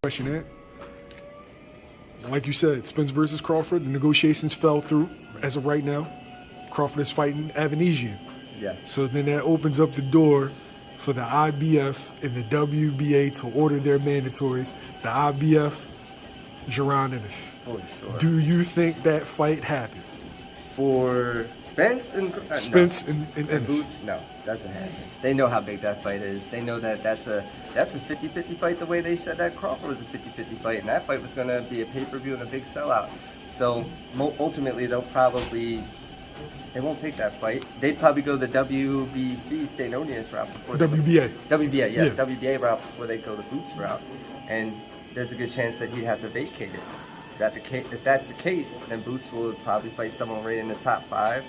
question, Ant. Like you said, Spence versus Crawford, the negotiations fell through as of right now. Crawford is fighting Avanesian. Yeah. So then that opens up the door for the IBF and the WBA to order their mandatories. The IBF, Jaron Ennis. For sure. Do you think that fight happens? For Spence and Spence no. and Ennis? Boots? No, doesn't happen. They know how big that fight is. They know that that's a 50-50 fight the way they said that Crawford was a 50-50 fight, and that fight was going to be a pay-per-view and a big sellout. So ultimately, they won't take that fight. They'd probably go the WBC Stanonius route before WBA. WBA route before they go the Boots route, and there's a good chance that he'd have to vacate it. If that's the case, then Boots will probably fight someone right in the top 5.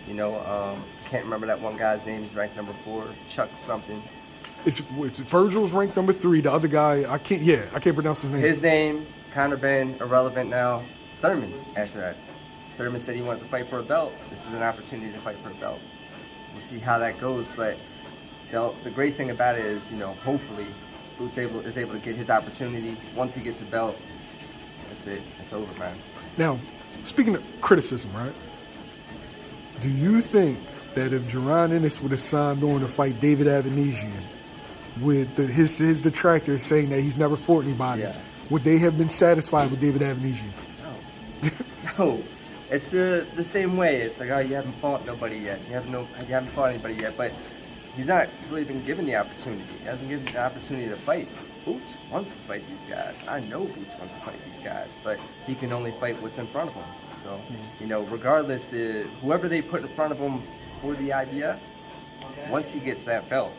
You know, can't remember that one guy's name. He's ranked number 4, Chuck something. It's Virgil's ranked number 3. The other guy, I can't pronounce his name. His name kind of been irrelevant now. Thurman, after that. Thurman said he wanted to fight for a belt. This is an opportunity to fight for a belt. We'll see how that goes, but the great thing about it is, you know, hopefully Boots is able to get his opportunity. Once he gets a belt, that's it. It's over, man. Now, speaking of criticism, right? Do you think that if Jaron Ennis would have signed on to fight David Avanesian with his detractors saying that he's never fought anybody, would they have been satisfied with David Avanesian? No. No. It's the same way. It's like, oh, you haven't fought nobody yet. You haven't fought anybody yet. But he's not really been given the opportunity. He hasn't given the opportunity to fight. Boots wants to fight these guys. I know Boots wants to fight these guys, but he can only fight what's in front of him. So, you know, regardless, whoever they put in front of him for the IBF, once he gets that belt,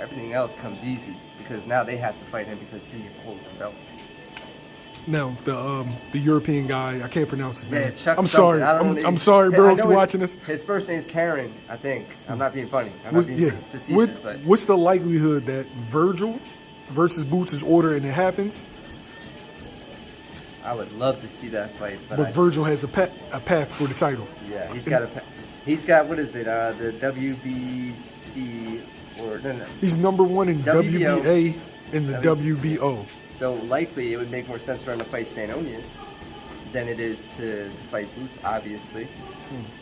everything else comes easy because now they have to fight him because he holds the belt. Now, the European guy, I can't pronounce his name. Chuck I'm sorry. I'm sorry, bro, if you're watching this. His first name's Karen, I think. I'm not being funny. I'm not being facetious. But what's the likelihood that Virgil versus Boots is ordered and it happens? I would love to see that fight. But Virgil has a path for the title. Yeah, he's got what is it? The WBC or no. He's number 1 in WBA and the WBO. So likely it would make more sense for him to fight Stanonius than it is to fight Boots, obviously.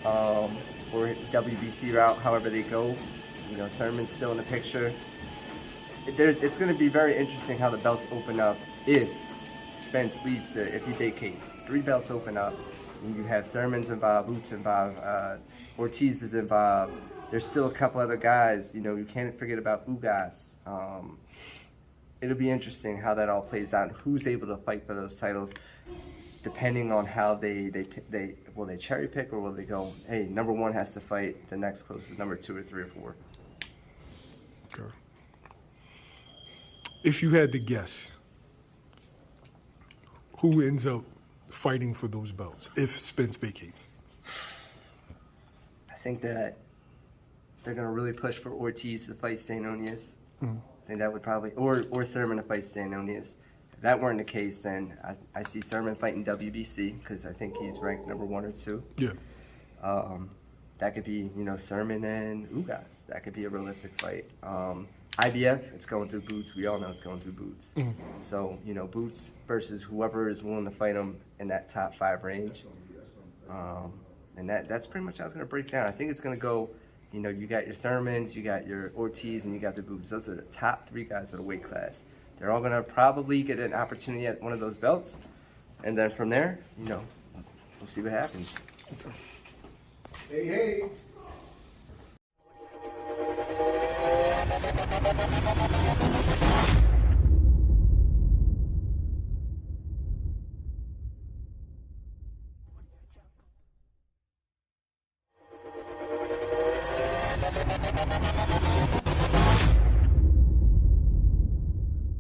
Or WBC route, however they go. You know, Thurman's still in the picture. It's going to be very interesting how the belts open up if Spence leaves if he vacates. 3 belts open up. And you have Thurman's involved, Boots involved, Ortiz is involved. There's still a couple other guys. You know, you can't forget about Ugas. It'll be interesting how that all plays out. Who's able to fight for those titles, depending on how will they cherry pick or will they go, hey, number 1 has to fight the next closest, number 2 or 3 or 4. Okay. If you had to guess, who ends up fighting for those belts if Spence vacates? I think that they're going to really push for Ortiz to fight Stanonius. I think that would probably, or Thurman to fight Stanonius. If that weren't the case, then I see Thurman fighting WBC because I think he's ranked number 1 or 2. Yeah. That could be, you know, Thurman and Ugas. That could be a realistic fight. IBF, it's going through Boots. We all know it's going through Boots. So, you know, Boots versus whoever is willing to fight him in that top 5 range. And that's pretty much how it's going to break down. I think it's going to go, you know, you got your Thurmans, you got your Ortiz, and you got the Boots. Those are the top 3 guys of the weight class. They're all going to probably get an opportunity at one of those belts. And then from there, you know, we'll see what happens. Hey.